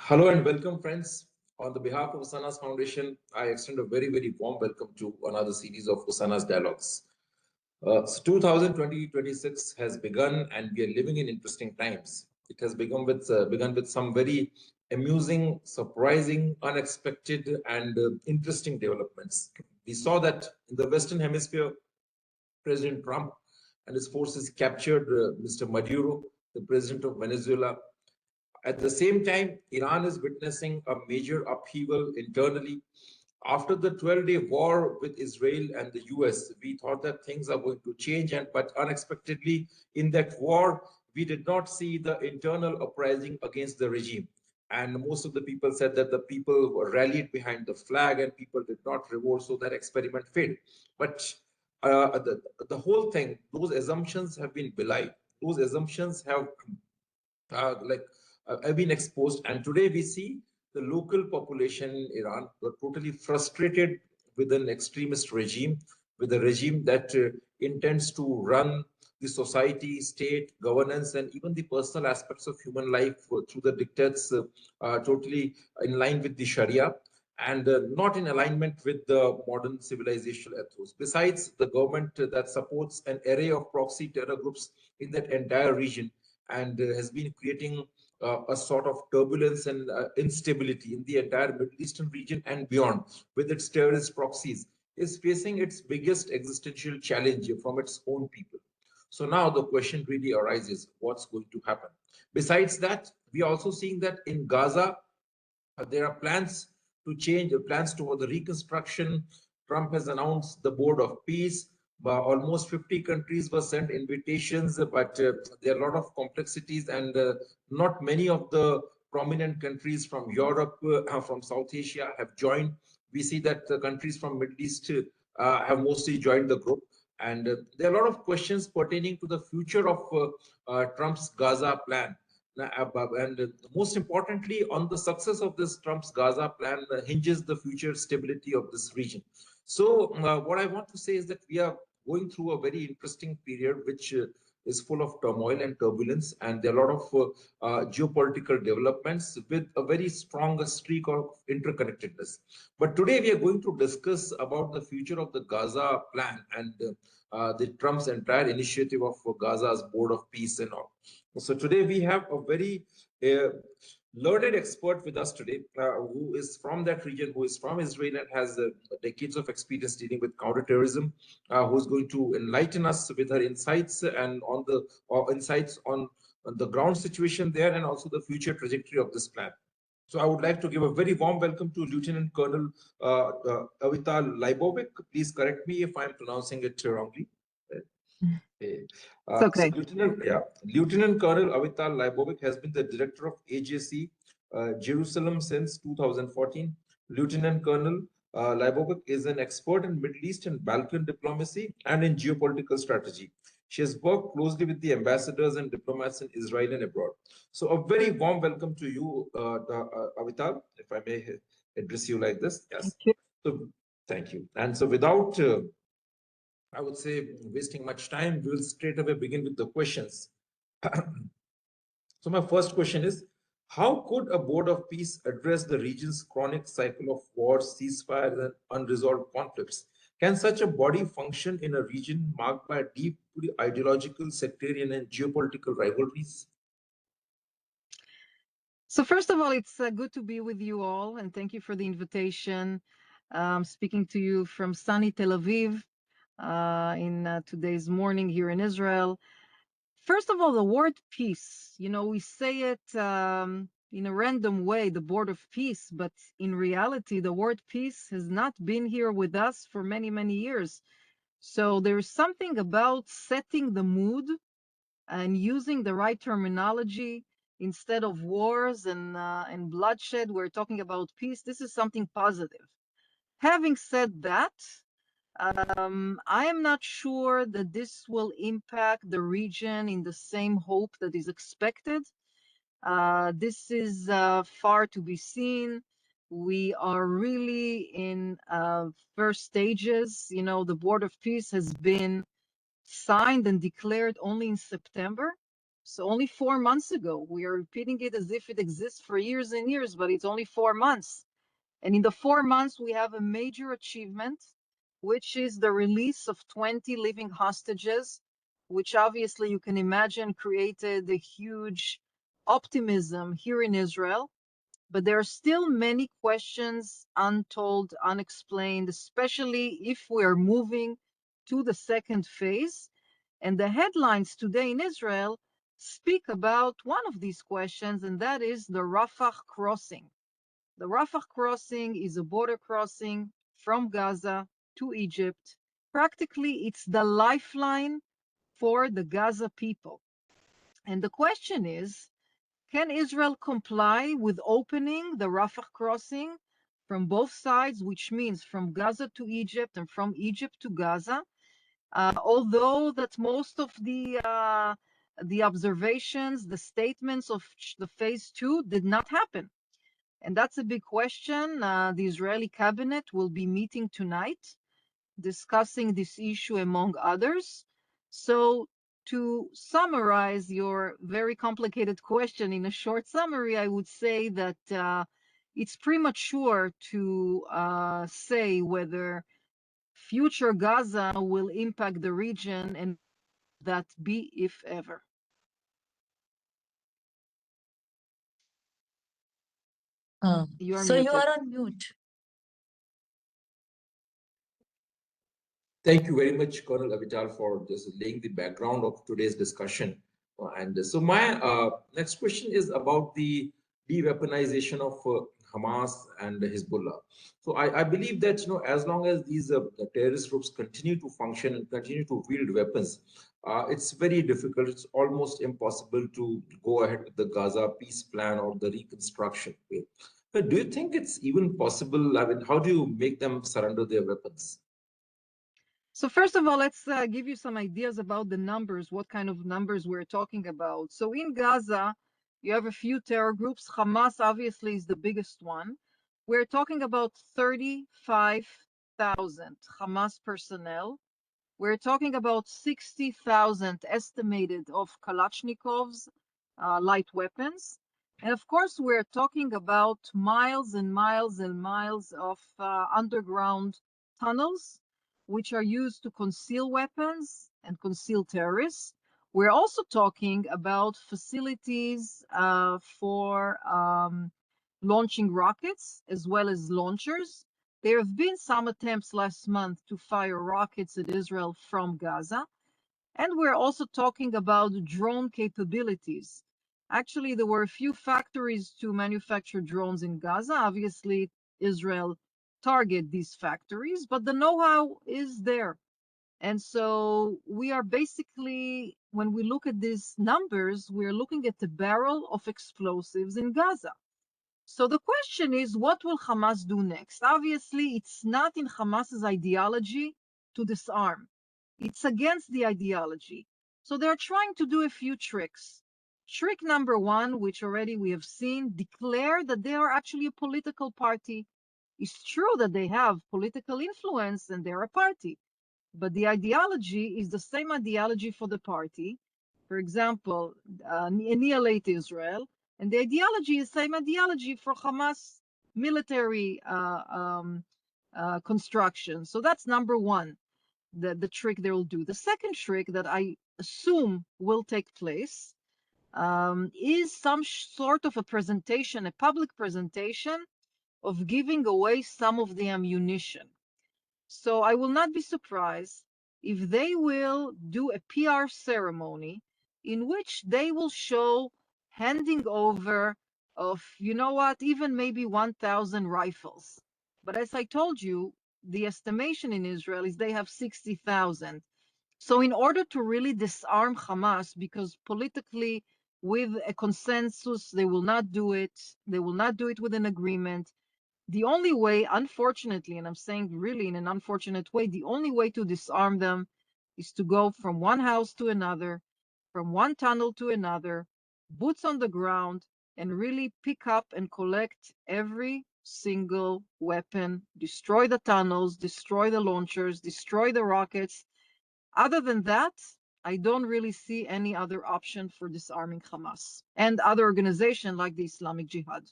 Hello and welcome, friends. On the behalf of Usana's Foundation, I extend a very, very warm welcome to another series of Usana's Dialogues. 2020-26 has begun, and we are living in interesting times. It has begun with some very amusing, surprising, unexpected, and interesting developments. We saw that in the Western Hemisphere, President Trump and his forces captured Mr. Maduro, the president of Venezuela. At the same time, Iran is witnessing a major upheaval internally. After the 12-day war with Israel and the US, we thought that things are going to change, but unexpectedly, in that war, we did not see the internal uprising against the regime. And most of the people said that the people were rallied behind the flag and people did not revolt, so that experiment failed. But the whole thing, those assumptions have been belied. Those assumptions have have been exposed, and today we see the local population in Iran were totally frustrated with an extremist regime, with a regime that intends to run the society, state, governance, and even the personal aspects of human life through the dictates, totally in line with the Sharia and not in alignment with the modern civilizational ethos. Besides, the government that supports an array of proxy terror groups in that entire region and has been creating a sort of turbulence and instability in the entire Middle Eastern region and beyond with its terrorist proxies, is facing its biggest existential challenge from its own people. So now the question really arises, what's going to happen? Besides that, we are also seeing that in Gaza, there are plans to change, plans toward the reconstruction. Trump has announced the Board of Peace. Almost 50 countries were sent invitations, but there are a lot of complexities, and not many of the prominent countries from Europe, from South Asia have joined. We see that the countries from Middle East have mostly joined the group. And there are a lot of questions pertaining to the future of Trump's Gaza plan. And most importantly, on the success of this Trump's Gaza plan hinges the future stability of this region. So what I want to say is that we are going through a very interesting period, which is full of turmoil and turbulence, and there are a lot of geopolitical developments with a very strong streak of interconnectedness. But today we are going to discuss about the future of the Gaza plan and the Trump's entire initiative of Gaza's Board of Peace and all. So today we have a very learned expert with us today, who is from that region, who is from Israel and has decades of experience dealing with counterterrorism, who is going to enlighten us with her insights and on the insights on the ground situation there and also the future trajectory of this plan. So I would like to give a very warm welcome to Lieutenant Colonel Avital Leibovich. Please correct me if I'm pronouncing it wrongly. Okay. So Lieutenant Colonel Avital Leibovich has been the director of AJC Jerusalem since 2014. Lieutenant Colonel Leibovich is an expert in Middle East and Balkan diplomacy and in geopolitical strategy. She has worked closely with the ambassadors and diplomats in Israel and abroad. So a very warm welcome to you, Avital, if I may address you like this. Yes. Thank you. So thank you. And so without I would say wasting much time, we will straight away begin with the questions. So my first question is, how could a Board of Peace address the region's chronic cycle of wars, ceasefires, and unresolved conflicts? Can such a body function in a region marked by deeply ideological, sectarian, and geopolitical rivalries? So first of all, it's good to be with you all, and thank you for the invitation. Speaking to you from sunny Tel Aviv in today's morning here in Israel. First of all, the word peace, we say it in a random way, the Board of Peace, but in reality, the word peace has not been here with us for many, many years. So there's something about setting the mood and using the right terminology instead of wars and bloodshed. We're talking about peace. This is something positive. Having said that, I am not sure that this will impact the region in the same hope that is expected. This is far to be seen. We are really in first stages. The Board of Peace has been signed and declared only in September. So only 4 months ago, we are repeating it as if it exists for years and years, but it's only 4 months. And in the 4 months, we have a major achievement, which is the release of 20 living hostages, which obviously you can imagine created a huge optimism here in Israel. But there are still many questions untold, unexplained, especially if we are moving to the second phase. And the headlines today in Israel speak about one of these questions, and that is the Rafah crossing. The Rafah crossing is a border crossing from Gaza to Egypt. Practically, it's the lifeline for the Gaza people. And the question is, can Israel comply with opening the Rafah crossing from both sides, which means from Gaza to Egypt and from Egypt to Gaza? Although that most of the observations, the statements of the phase 2 did not happen. And that's a big question. The Israeli cabinet will be meeting tonight, discussing this issue among others. So to summarize your very complicated question in a short summary, I would say that it's premature to say whether future Gaza will impact the region, and that be if ever. You are So you muted. are on mute. Thank you very much, Colonel Avital, for just laying the background of today's discussion. And so my next question is about the de-weaponization of Hamas and Hezbollah. So I believe that, as long as these terrorist groups continue to function and continue to wield weapons, it's very difficult. It's almost impossible to go ahead with the Gaza peace plan or the reconstruction. But do you think it's even possible? I mean, how do you make them surrender their weapons? So first of all, let's give you some ideas about the numbers, what kind of numbers we're talking about. So in Gaza, you have a few terror groups. Hamas obviously is the biggest one. We're talking about 35,000 Hamas personnel. We're talking about 60,000 estimated of Kalashnikovs, light weapons. And of course, we're talking about miles and miles and miles of underground tunnels, which are used to conceal weapons and conceal terrorists. We're also talking about facilities for launching rockets as well as launchers. There have been some attempts last month to fire rockets at Israel from Gaza. And we're also talking about drone capabilities. Actually, there were a few factories to manufacture drones in Gaza. Obviously, Israel targeted these factories, but the know-how is there. And so we are basically, when we look at these numbers, we're looking at the barrel of explosives in Gaza. So the question is, what will Hamas do next? Obviously, it's not in Hamas's ideology to disarm. It's against the ideology. So they're trying to do a few tricks. Trick number one, which already we have seen, declare that they are actually a political party. It's true that they have political influence and they're a party, but the ideology is the same ideology for the party. For example, annihilate Israel, and the ideology is the same ideology for Hamas military construction. So that's number one, the trick they will do. The second trick that I assume will take place is some sort of a presentation, a public presentation of giving away some of the ammunition. So I will not be surprised if they will do a PR ceremony in which they will show handing over of, you know what, even maybe 1,000 rifles. But as I told you, the estimation in Israel is they have 60,000. So in order to really disarm Hamas, because politically with a consensus, they will not do it. They will not do it with an agreement. The only way, unfortunately, and I'm saying really in an unfortunate way, the only way to disarm them is to go from one house to another, from one tunnel to another, boots on the ground, and really pick up and collect every single weapon, destroy the tunnels, destroy the launchers, destroy the rockets. Other than that, I don't really see any other option for disarming Hamas and other organizations like the Islamic Jihad.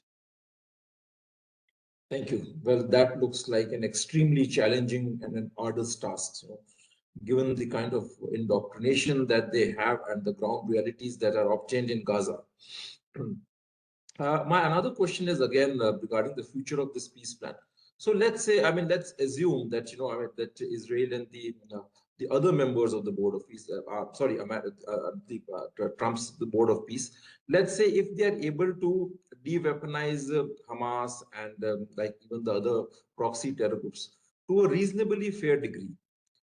Thank you. Well, that looks like an extremely challenging and an arduous task. So, given the kind of indoctrination that they have and the ground realities that are obtained in Gaza. My another question is again regarding the future of this peace plan. So let's say, I mean, let's assume that that Israel and the other members of the Board of Peace, Trump's the Board of Peace. Let's say if they are able to de-weaponize Hamas and like even the other proxy terror groups to a reasonably fair degree.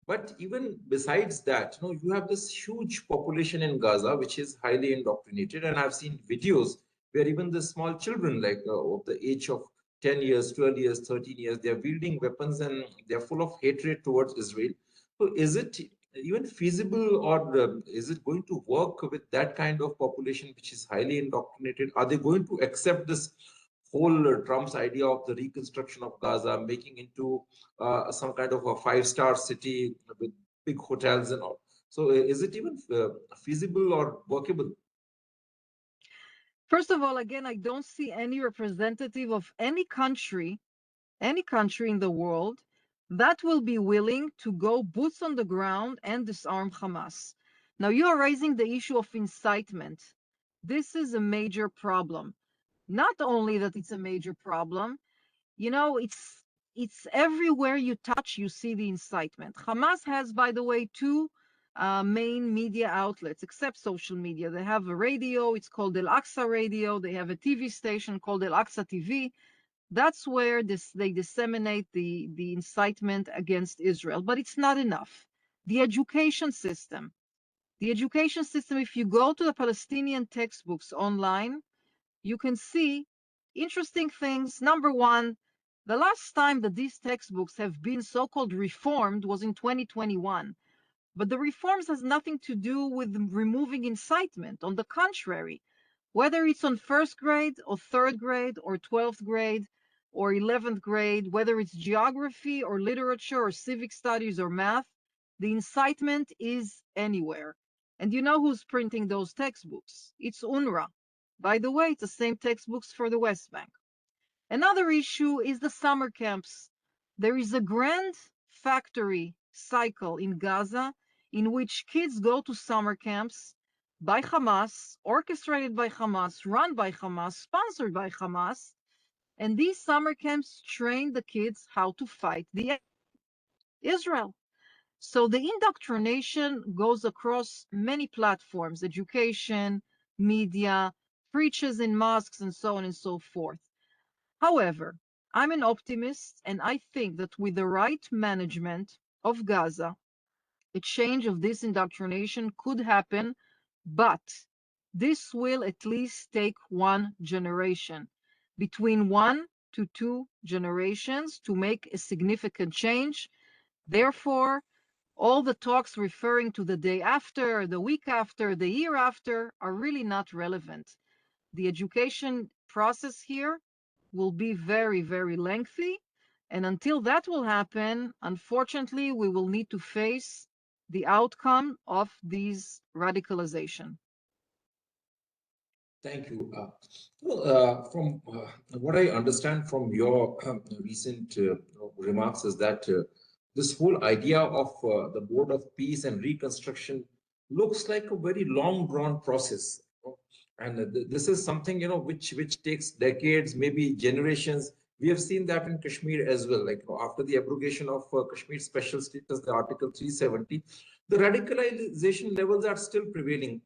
But even besides that, you have this huge population in Gaza, which is highly indoctrinated. And I've seen videos where even the small children, like of the age of 10 years, 12 years, 13 years, they're wielding weapons and they're full of hatred towards Israel. So is it even feasible, or is it going to work with that kind of population, which is highly indoctrinated? Are they going to accept this whole Trump's idea of the reconstruction of Gaza, making into some kind of a five-star city with big hotels and all? So is it even feasible or workable? First of all, again, I don't see any representative of any country in the world that will be willing to go boots on the ground and disarm Hamas. Now, you are raising the issue of incitement. This is a major problem. Not only that it's a major problem, it's everywhere you touch, you see the incitement. Hamas has, by the way, two main media outlets, except social media. They have a radio, it's called Al-Aqsa Radio. They have a TV station called Al-Aqsa TV. That's where they disseminate the incitement against Israel, but it's not enough. The education system, if you go to the Palestinian textbooks online, you can see interesting things. Number one, the last time that these textbooks have been so-called reformed was in 2021. But the reforms has nothing to do with removing incitement. On the contrary, whether it's on first grade or third grade or 12th grade or 11th grade, whether it's geography or literature or civic studies or math, the incitement is anywhere. And you know who's printing those textbooks? It's UNRWA. By the way, it's the same textbooks for the West Bank. Another issue is the summer camps. There is a grand factory cycle in Gaza in which kids go to summer camps by Hamas, orchestrated by Hamas, run by Hamas, sponsored by Hamas. And these summer camps train the kids how to fight the Israel. So the indoctrination goes across many platforms, education, media, preachers in mosques, and so on and so forth. However, I'm an optimist, and I think that with the right management of Gaza, a change of this indoctrination could happen, but this will at least take one generation, between 1 to 2 generations, to make a significant change. Therefore, all the talks referring to the day after, the week after, the year after are really not relevant. The education process here will be very, very lengthy. And until that will happen, unfortunately, we will need to face the outcome of these radicalization. Thank you. From what I understand from your recent remarks is that this whole idea of the Board of Peace and Reconstruction looks like a very long drawn process. And this is something, which takes decades, maybe generations. We have seen that in Kashmir as well. Like after the abrogation of Kashmir special status, the Article 370, the radicalization levels are still prevailing.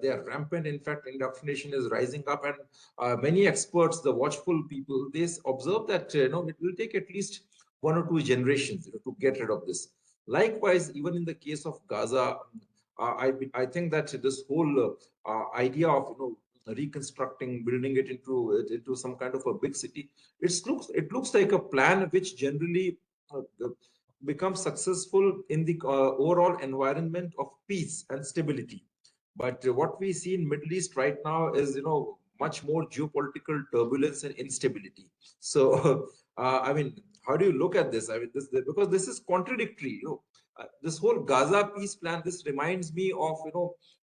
They are rampant. In fact, indoctrination is rising up, and many experts, the watchful people, they observe that it will take at least 1 or 2 generations to get rid of this. Likewise, even in the case of Gaza, I think that this whole idea of reconstructing, building it into some kind of a big city, it looks like a plan which generally becomes successful in the overall environment of peace and stability. But what we see in Middle East right now is, much more geopolitical turbulence and instability. So, I mean, how do you look at this? I mean, because this is contradictory. This whole Gaza peace plan, this reminds me of,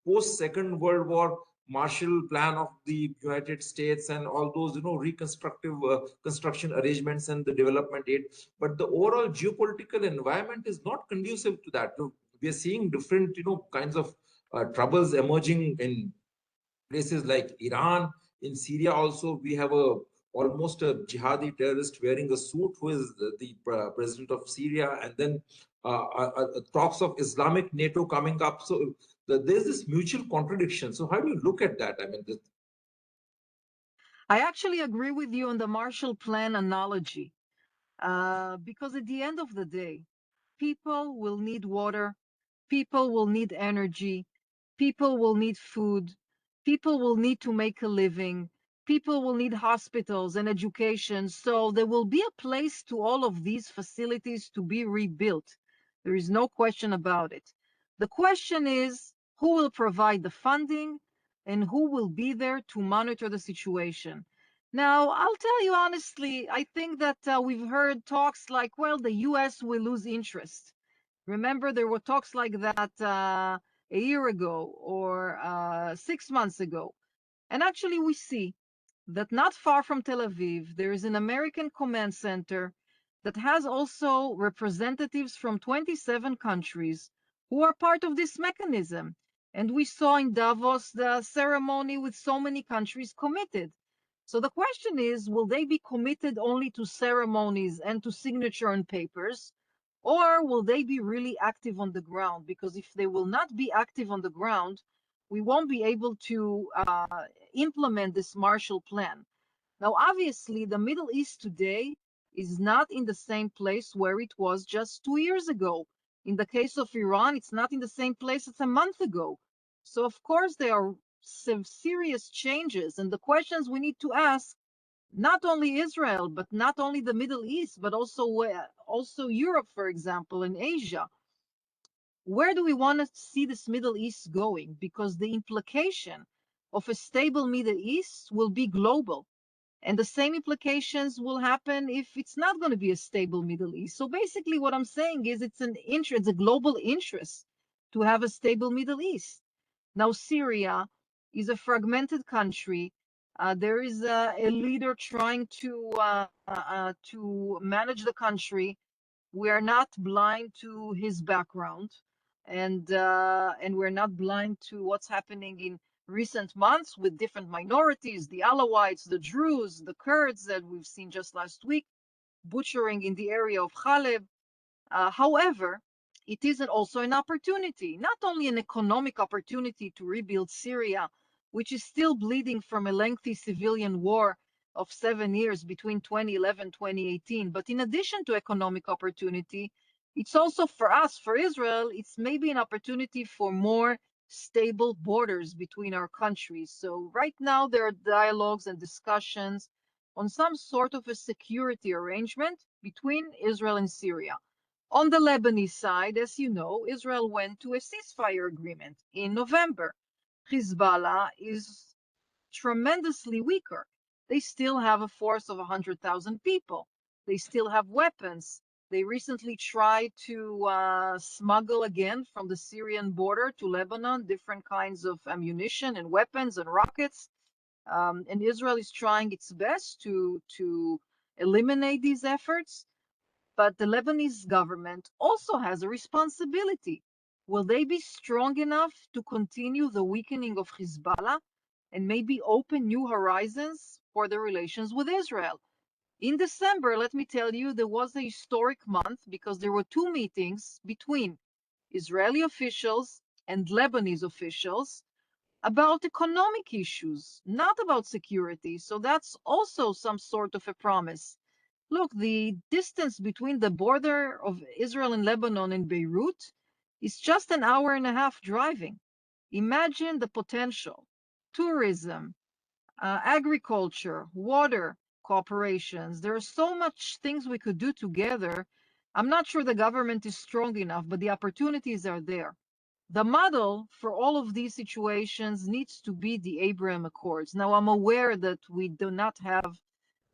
post Second World War Marshall Plan of the United States and all those, reconstructive construction arrangements and the development aid. But the overall geopolitical environment is not conducive to that. We are seeing different, kinds of troubles emerging in places like Iran. In Syria also, we have almost a jihadi terrorist wearing a suit who is the president of Syria, and then talks of Islamic NATO coming up. So there's this mutual contradiction. So how do you look at that? I mean, I actually agree with you on the Marshall Plan analogy, because at the end of the day, people will need water, people will need energy, people will need food, people will need to make a living, people will need hospitals and education. So there will be a place to all of these facilities to be rebuilt. There is no question about it. The question is who will provide the funding and who will be there to monitor the situation. Now, I'll tell you honestly, I think that we've heard talks like, well, the US will lose interest. Remember, there were talks like that a year ago or 6 months ago. And actually, we see that not far from Tel Aviv, there is an American command center that has also representatives from 27 countries who are part of this mechanism. And we saw in Davos the ceremony with so many countries committed. So the question is, will they be committed only to ceremonies and to signature on papers? Or will they be really active on the ground? Because if they will not be active on the ground, we won't be able to implement this Marshall Plan. Now, obviously, the Middle East today is not in the same place where it was just 2 years ago. In the case of Iran, it's not in the same place as a month ago. So, of course, there are some serious changes. And the questions we need to ask, not only Israel, but not only the Middle East, but also Europe, for example, and Asia. Where do we want to see this Middle East going? Because the implication of a stable Middle East will be global. And the same implications will happen if it's not going to be a stable Middle East. So basically what I'm saying is it's an interest, a global interest to have a stable Middle East. Now, Syria is a fragmented country. There is a leader trying to manage the country. We are not blind to his background, and we're not blind to what's happening in recent months with different minorities, the Alawites, the Druze, the Kurds that we've seen just last week, butchering in the area of Khaleb. However, it is also an opportunity, not only an economic opportunity to rebuild Syria, which is still bleeding from a lengthy civilian war of 7 years between 2011 and 2018, but in addition to economic opportunity, it's also for us, for Israel, it's maybe an opportunity for more stable borders between our countries. So right now there are dialogues and discussions on some sort of a security arrangement between Israel and Syria. On the Lebanese side, as you know, Israel went to a ceasefire agreement in November. Hezbollah is tremendously weaker. They still have a force of 100,000 people. They still have weapons. They recently tried to smuggle again from the Syrian border to Lebanon different kinds of ammunition and weapons and rockets. And Israel is trying its best to eliminate these efforts. But the Lebanese government also has a responsibility. Will they be strong enough to continue the weakening of Hezbollah and maybe open new horizons for the relations with Israel? In December, let me tell you, there was a historic month because there were two meetings between Israeli officials and Lebanese officials about economic issues, not about security. So that's also some sort of a promise. Look, the distance between the border of Israel and Lebanon and Beirut is just an hour and a half driving. Imagine the potential. Tourism, agriculture, water cooperations. There are so much things we could do together. I'm not sure the government is strong enough, but the opportunities are there. The model for all of these situations needs to be the Abraham Accords. Now, I'm aware that we do not have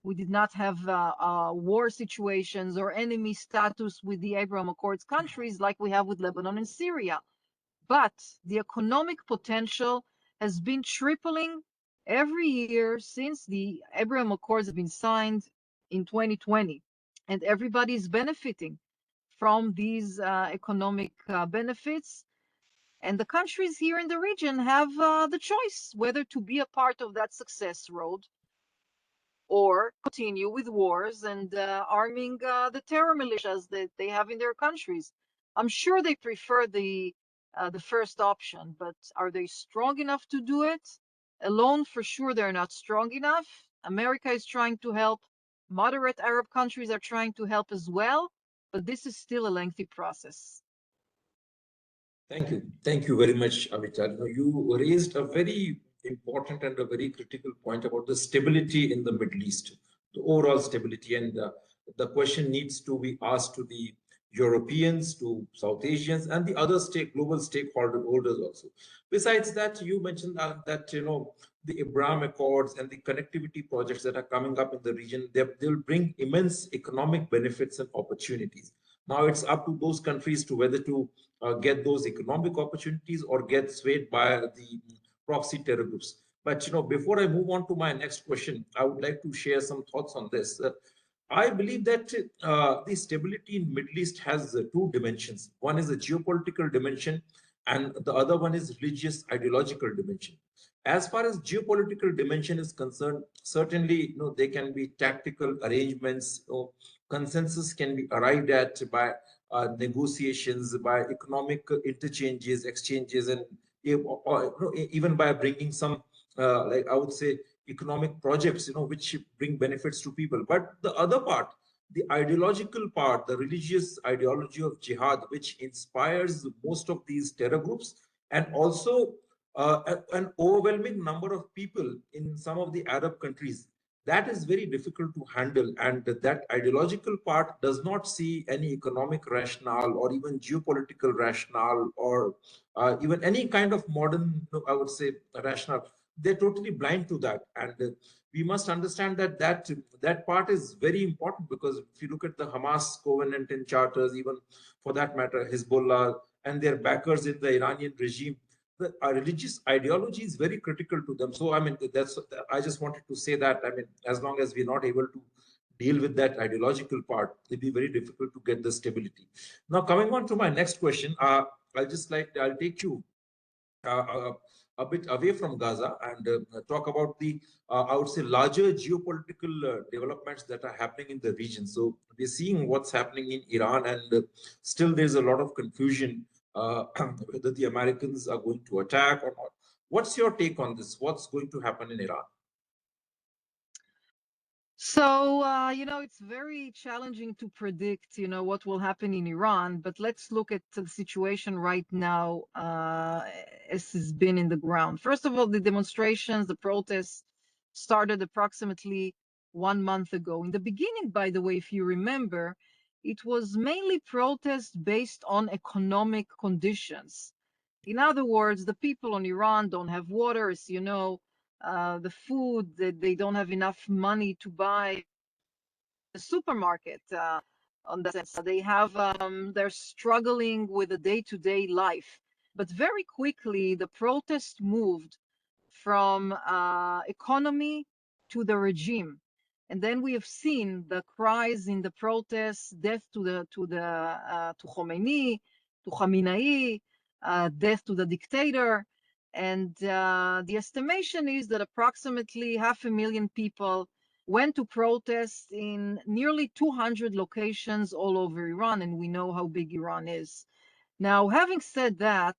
We did not have war situations or enemy status with the Abraham Accords countries like we have with Lebanon and Syria. But the economic potential has been tripling every year since the Abraham Accords have been signed in 2020. And everybody is benefiting from these economic benefits. And the countries here in the region have the choice whether to be a part of that success road or continue with wars and arming the terror militias that they have in their countries. I'm sure they prefer the first option, but are they strong enough to do it? Alone, for sure, they're not strong enough. America is trying to help. Moderate Arab countries are trying to help as well, but this is still a lengthy process. Thank you. Thank you very much, Avital. You raised a very important and a very critical point about the stability in the Middle East, the overall stability. And the question needs to be asked to the Europeans, to South Asians, and the other global stakeholders also. Besides that, you mentioned that the Abraham Accords and the connectivity projects that are coming up in the region, they'll bring immense economic benefits and opportunities. Now it's up to those countries to whether to get those economic opportunities or get swayed by the proxy terror groups. But before I move on to my next question, I would like to share some thoughts on this. I believe that the stability in Middle East has two dimensions. One is a geopolitical dimension, and the other one is religious ideological dimension. As far as geopolitical dimension is concerned, certainly there can be tactical arrangements, consensus can be arrived at by negotiations, by economic interchanges, exchanges, and even by bringing some, like I would say, economic projects, which bring benefits to people. But the other part, the ideological part, the religious ideology of jihad, which inspires most of these terror groups, and also an overwhelming number of people in some of the Arab countries, that is very difficult to handle. And that ideological part does not see any economic rationale or even geopolitical rationale or even any kind of modern, I would say, rationale. They're totally blind to that. And we must understand that part is very important, because if you look at the Hamas covenant and charters, even for that matter, Hezbollah and their backers in the Iranian regime, the religious ideology is very critical to them. So, I mean, I just wanted to say that, I mean, as long as we're not able to deal with that ideological part, it'll be very difficult to get the stability. Now, coming on to my next question, I'll take you a bit away from Gaza and talk about the, I would say, larger geopolitical developments that are happening in the region. So we're seeing what's happening in Iran, and still there's a lot of confusion whether the Americans are going to attack or not. What's your take on this? What's going to happen in Iran? So, it's very challenging to predict, what will happen in Iran, but let's look at the situation right now as has been in the ground. First of all, the demonstrations, the protests started approximately 1 month ago. In the beginning, by the way, if you remember, it was mainly protests based on economic conditions. In other words, the people in Iran don't have water, as you know, the food that they don't have enough money to buy the supermarket on that sense. They have they're struggling with a day-to-day life. But very quickly the protest moved from economy to the regime. And then we have seen the cries in the protests, death to Khomeini, to Khamenei, death to the dictator. And the estimation is that approximately 500,000 people went to protest in nearly 200 locations all over Iran, and we know how big Iran is. Now, having said that,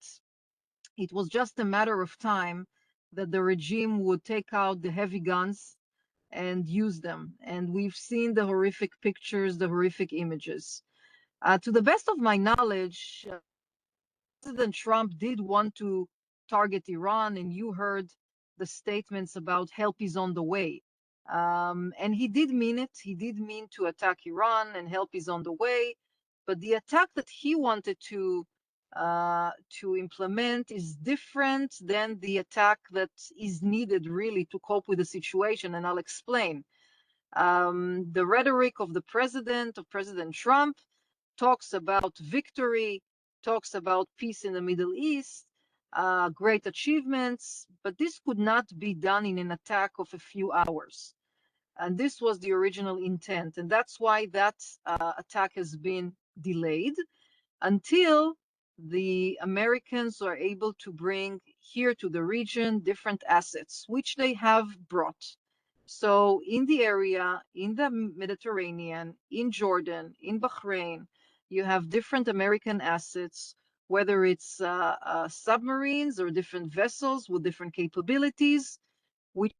it was just a matter of time that the regime would take out the heavy guns and use them. And we've seen the horrific pictures, the horrific images. To the best of my knowledge, President Trump did want to target Iran, and you heard the statements about help is on the way. And he did mean it. He did mean to attack Iran, and help is on the way. But the attack that he wanted to implement is different than the attack that is needed really to cope with the situation, and I'll explain. The rhetoric of the president, of President Trump, talks about victory, talks about peace in the Middle East, great achievements, but this could not be done in an attack of a few hours. And this was the original intent. And that's why that attack has been delayed until the Americans are able to bring here to the region different assets, which they have brought. So in the area, in the Mediterranean, in Jordan, in Bahrain, you have different American assets, whether it's submarines or different vessels with different capabilities, which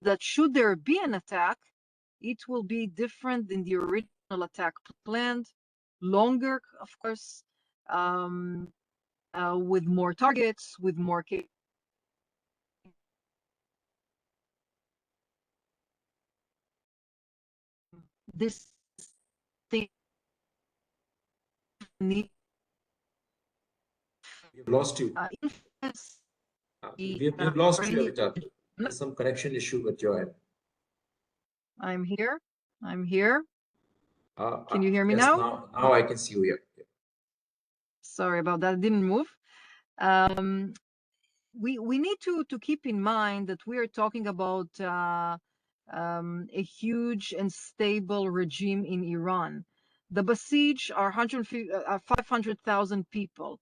that should there be an attack, it will be different than the original attack planned, longer, of course, with more targets, with more this thing need We've lost you. influence We've lost you, Iranian. Avital. There's some connection issue with your end. I'm here. I'm here. Can you hear me yes, now? Now I can see you here. Yeah. Sorry about that. It didn't move. We need to keep in mind that we are talking about a huge and stable regime in Iran. The Basij are 500,000 people.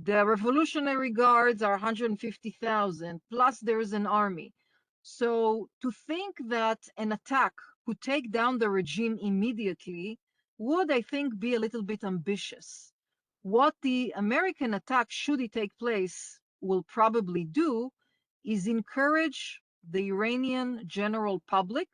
The Revolutionary Guards are 150,000, plus there is an army. So to think that an attack could take down the regime immediately would, I think, be a little bit ambitious. What the American attack, should it take place, will probably do is encourage the Iranian general public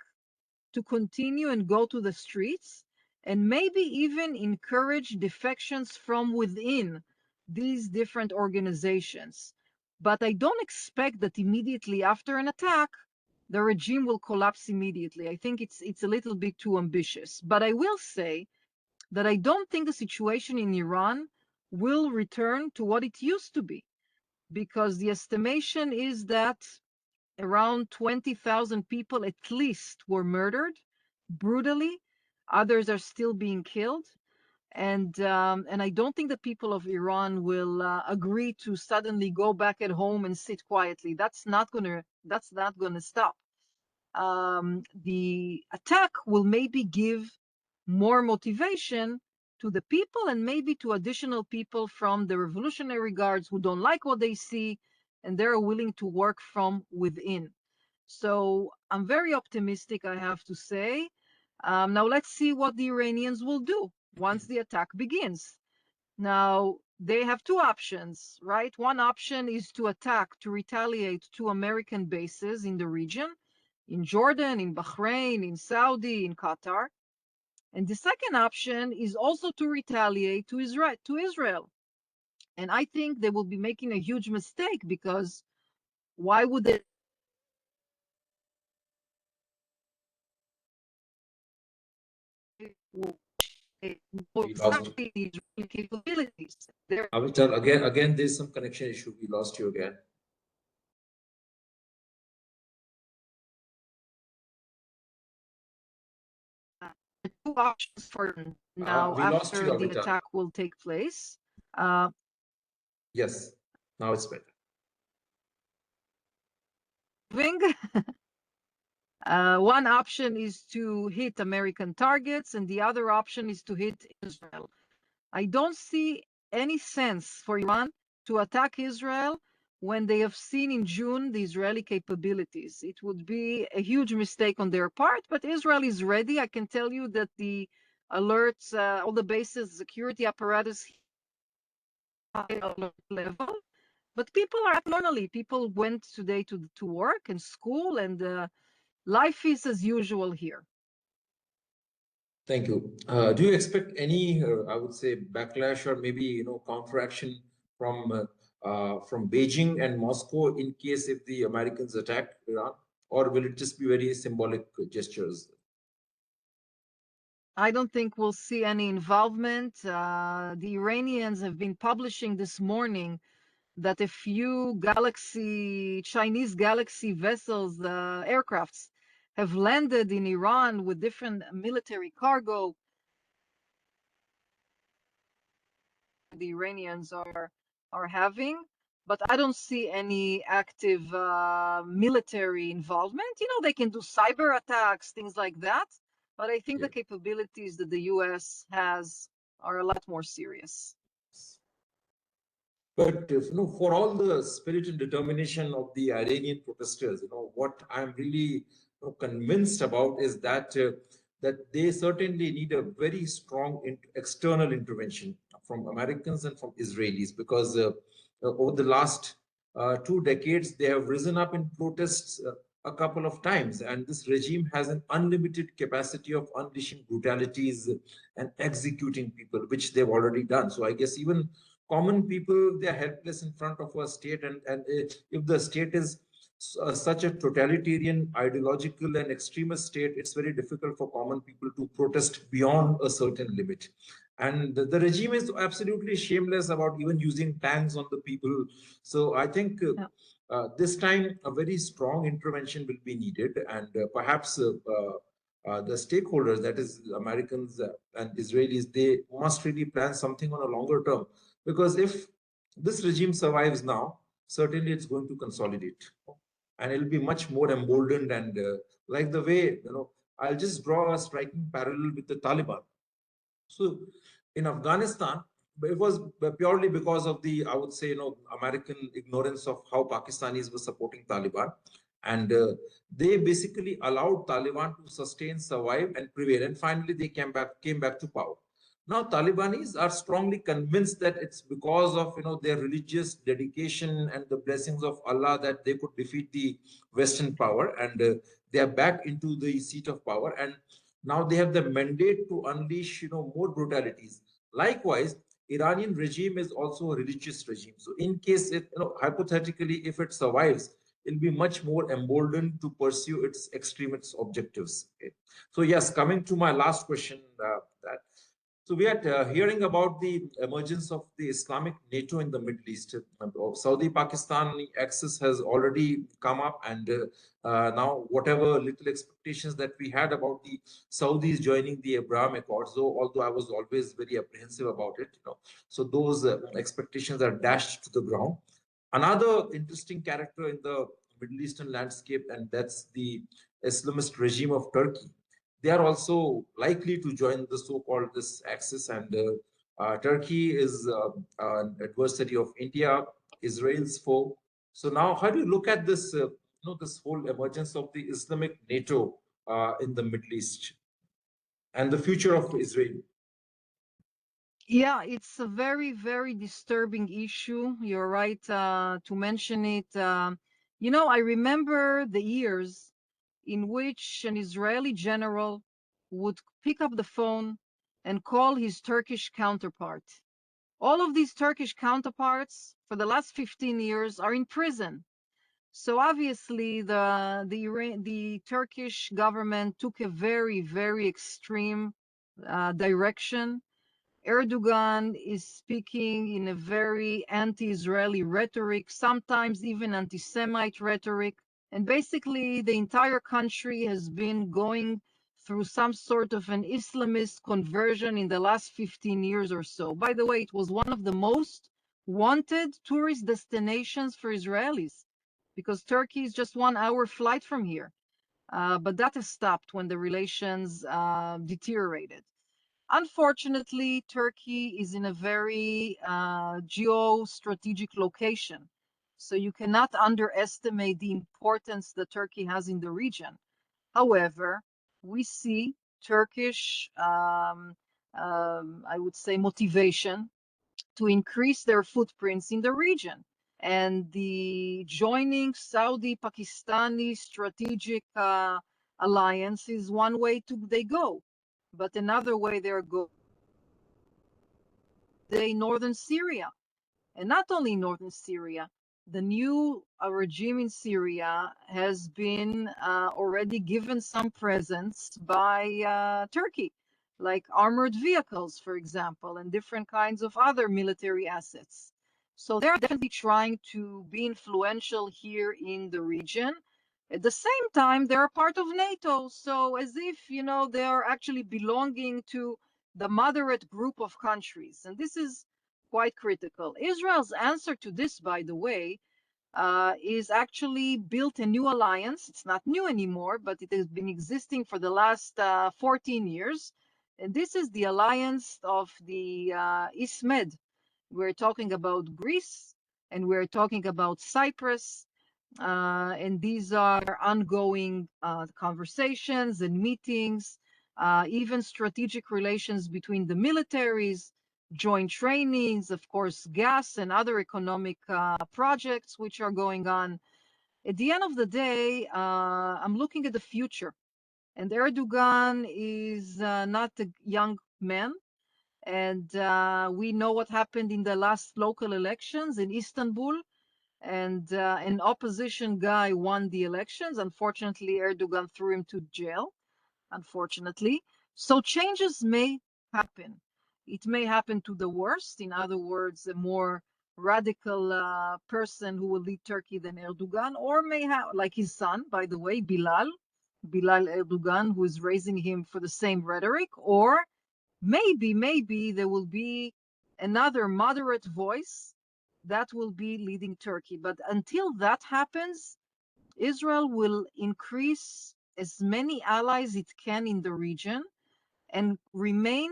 to continue and go to the streets, and maybe even encourage defections from within these different organizations. But I don't expect that immediately after an attack, the regime will collapse immediately. I think it's a little bit too ambitious. But I will say that I don't think the situation in Iran will return to what it used to be, because the estimation is that around 20,000 people at least were murdered brutally. Others are still being killed. And I don't think the people of Iran will agree to suddenly go back at home and sit quietly. That's not gonna stop. The attack will maybe give more motivation to the people, and maybe to additional people from the Revolutionary Guards who don't like what they see, and they're willing to work from within. So I'm very optimistic, I have to say. Now let's see what the Iranians will do once the attack begins. Now, they have two options, right? One option is to attack, to retaliate to American bases in the region, in Jordan, in Bahrain, in Saudi, in Qatar. And the second option is also to retaliate to Israel. And I think they will be making a huge mistake, because why would they We lost you. the Israeli capabilities? Avital, again, there's some connection issue. We lost you again. Two options for now after the attack will take place. Yes, now it's better. One option is to hit American targets, and the other option is to hit Israel. I don't see any sense for Iran to attack Israel when they have seen in June the Israeli capabilities. It would be a huge mistake on their part, but Israel is ready. I can tell you that the alerts, all the bases, security apparatus, high alert level. But people are acting normally. People went today to work and school, and life is as usual here. Thank you. Do you expect any, I would say, backlash or maybe counteraction from Beijing and Moscow in case if the Americans attack Iran, or will it just be very symbolic gestures? I don't think we'll see any involvement. The Iranians have been publishing this morning that a few Chinese Galaxy vessels, aircrafts, have landed in Iran with different military cargo. The Iranians are having, but I don't see any active military involvement. You know, they can do cyber attacks, things like that, but I think Yeah. the capabilities that the US has are a lot more serious. But for all the spirit and determination of the Iranian protesters, what I'm really convinced about is that they certainly need a very strong external intervention from Americans and from Israelis, because over the last 2 decades they have risen up in protests a couple of times, and this regime has an unlimited capacity of unleashing brutalities and executing people, which they've already done. So I guess even common people, they are helpless in front of a state, and if the state is such a totalitarian, ideological and extremist state, it's very difficult for common people to protest beyond a certain limit. And the regime is absolutely shameless about even using tanks on the people. So I think this time a very strong intervention will be needed, and perhaps the stakeholders, that is Americans and Israelis, they must really plan something on a longer term, because if this regime survives now, certainly it's going to consolidate, and it'll be much more emboldened. And like the way, I'll just draw a striking parallel with the Taliban. So in Afghanistan, it was purely because of the, I would say, American ignorance of how Pakistanis were supporting Taliban. And they basically allowed Taliban to sustain, survive, and prevail. And finally, they came back to power. Now, Talibanis are strongly convinced that it's because of their religious dedication and the blessings of Allah that they could defeat the Western power, and they are back into the seat of power. And now they have the mandate to unleash more brutalities. Likewise, Iranian regime is also a religious regime. So in case it, hypothetically, if it survives, it'll be much more emboldened to pursue its extremist objectives. Okay? So yes, coming to my last question, that so we are hearing about the emergence of the Islamic NATO in the Middle East. Saudi-Pakistan axis has already come up, and now whatever little expectations that we had about the Saudis joining the Abraham Accords, although I was always very apprehensive about it, so those expectations are dashed to the ground. Another interesting character in the Middle Eastern landscape, and that's the Islamist regime of Turkey. They are also likely to join the so-called this axis, and Turkey is an adversary of India, Israel's foe. So now, how do you look at this, this whole emergence of the Islamic NATO in the Middle East and the future of Israel? Yeah, it's a very, very disturbing issue. You're right to mention it. I remember the years in which an Israeli general would pick up the phone and call his Turkish counterpart. All of these Turkish counterparts for the last 15 years are in prison. So obviously the Turkish government took a very, very extreme direction. Erdogan is speaking in a very anti-Israeli rhetoric, sometimes even anti-Semite rhetoric. And basically, the entire country has been going through some sort of an Islamist conversion in the last 15 years or so. By the way, it was one of the most wanted tourist destinations for Israelis, because Turkey is just 1 hour flight from here. But that has stopped when the relations deteriorated. Unfortunately, Turkey is in a very geostrategic location. So you cannot underestimate the importance that Turkey has in the region. However, we see Turkish, I would say, motivation to increase their footprints in the region. And the joining Saudi-Pakistani strategic alliance is one way they go. But another way they're going, northern Syria. And not only northern Syria, the new regime in Syria has been already given some presence by Turkey, like armored vehicles, for example, and different kinds of other military assets. So they're definitely trying to be influential here in the region. At the same time, they're part of NATO. So as if, you know, they are actually belonging to the moderate group of countries. And this is quite critical. Israel's answer to this, by the way, is actually built a new alliance. It's not new anymore, but it has been existing for the last 14 years. And this is the alliance of the East Med. We're talking about Greece and we're talking about Cyprus. And these are ongoing conversations and meetings, even strategic relations between the militaries, joint trainings, of course, gas and other economic projects which are going on. At the end of the day, I'm looking at the future. And Erdogan is not a young man. And we know what happened in the last local elections in Istanbul. And an opposition guy won the elections. Unfortunately, Erdogan threw him to jail, unfortunately. So changes may happen. It may happen to the worst. In other words, a more radical person who will lead Turkey than Erdogan, or may have, like his son, by the way, Bilal Erdogan, who is raising him for the same rhetoric, or maybe there will be another moderate voice that will be leading Turkey. But until that happens, Israel will increase as many allies it can in the region and remain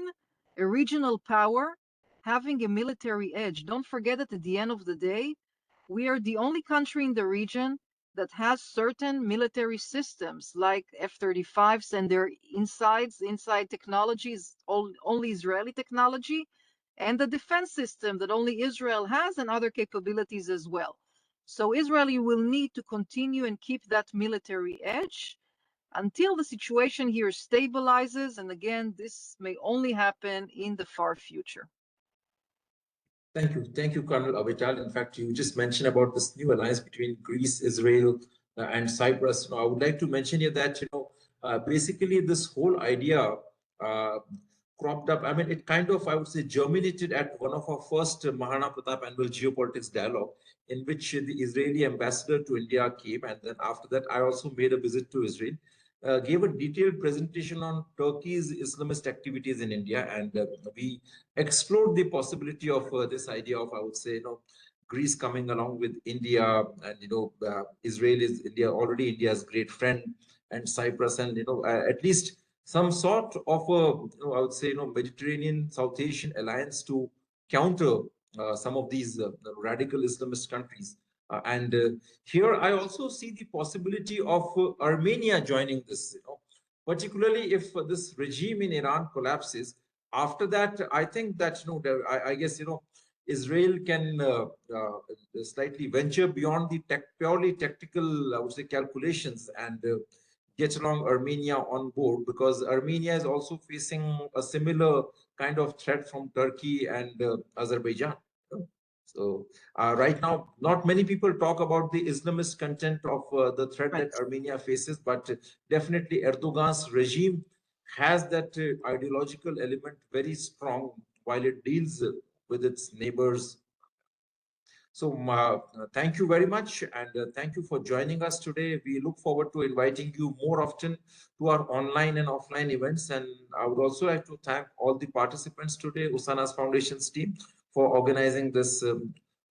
a regional power having a military edge. Don't forget that at the end of the day, we are the only country in the region that has certain military systems like F-35s and their inside technology is only Israeli technology, and the defense system that only Israel has and other capabilities as well. So Israel will need to continue and keep that military edge until the situation here stabilizes. And again, this may only happen in the far future. Thank you, Colonel Avital. In fact, you just mentioned about this new alliance between Greece, Israel, and Cyprus. I would like to mention here that basically this whole idea uh, cropped up. I mean, it kind of, I would say, germinated at one of our first Maharana Pratap annual geopolitics dialogue, in which the Israeli ambassador to India came, and then after that, I also made a visit to Israel. Gave a detailed presentation on Turkey's Islamist activities in India, and we explored the possibility of this idea of, I would say, Greece coming along with India, and Israel is India already India's great friend, and Cyprus, and at least some sort of a I would say Mediterranean South Asian alliance to counter some of these radical Islamist countries. And here I also see the possibility of Armenia joining this, particularly if this regime in Iran collapses. After that, I think that, I guess, Israel can slightly venture beyond the purely tactical, I would say, calculations, and get along Armenia on board, because Armenia is also facing a similar kind of threat from Turkey and Azerbaijan. So right now, not many people talk about the Islamist content of the threat Right. that Armenia faces, but definitely Erdogan's regime has that ideological element very strong while it deals with its neighbors. So thank you very much, and thank you for joining us today. We look forward to inviting you more often to our online and offline events. And I would also like to thank all the participants today, Usana's Foundation's team, for organizing this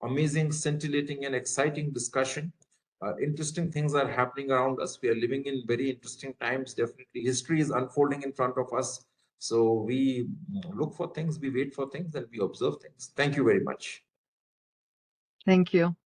amazing, scintillating, and exciting discussion. Interesting things are happening around us. We are living in very interesting times. Definitely, history is unfolding in front of us. So we look for things, we wait for things, and we observe things. Thank you very much. Thank you.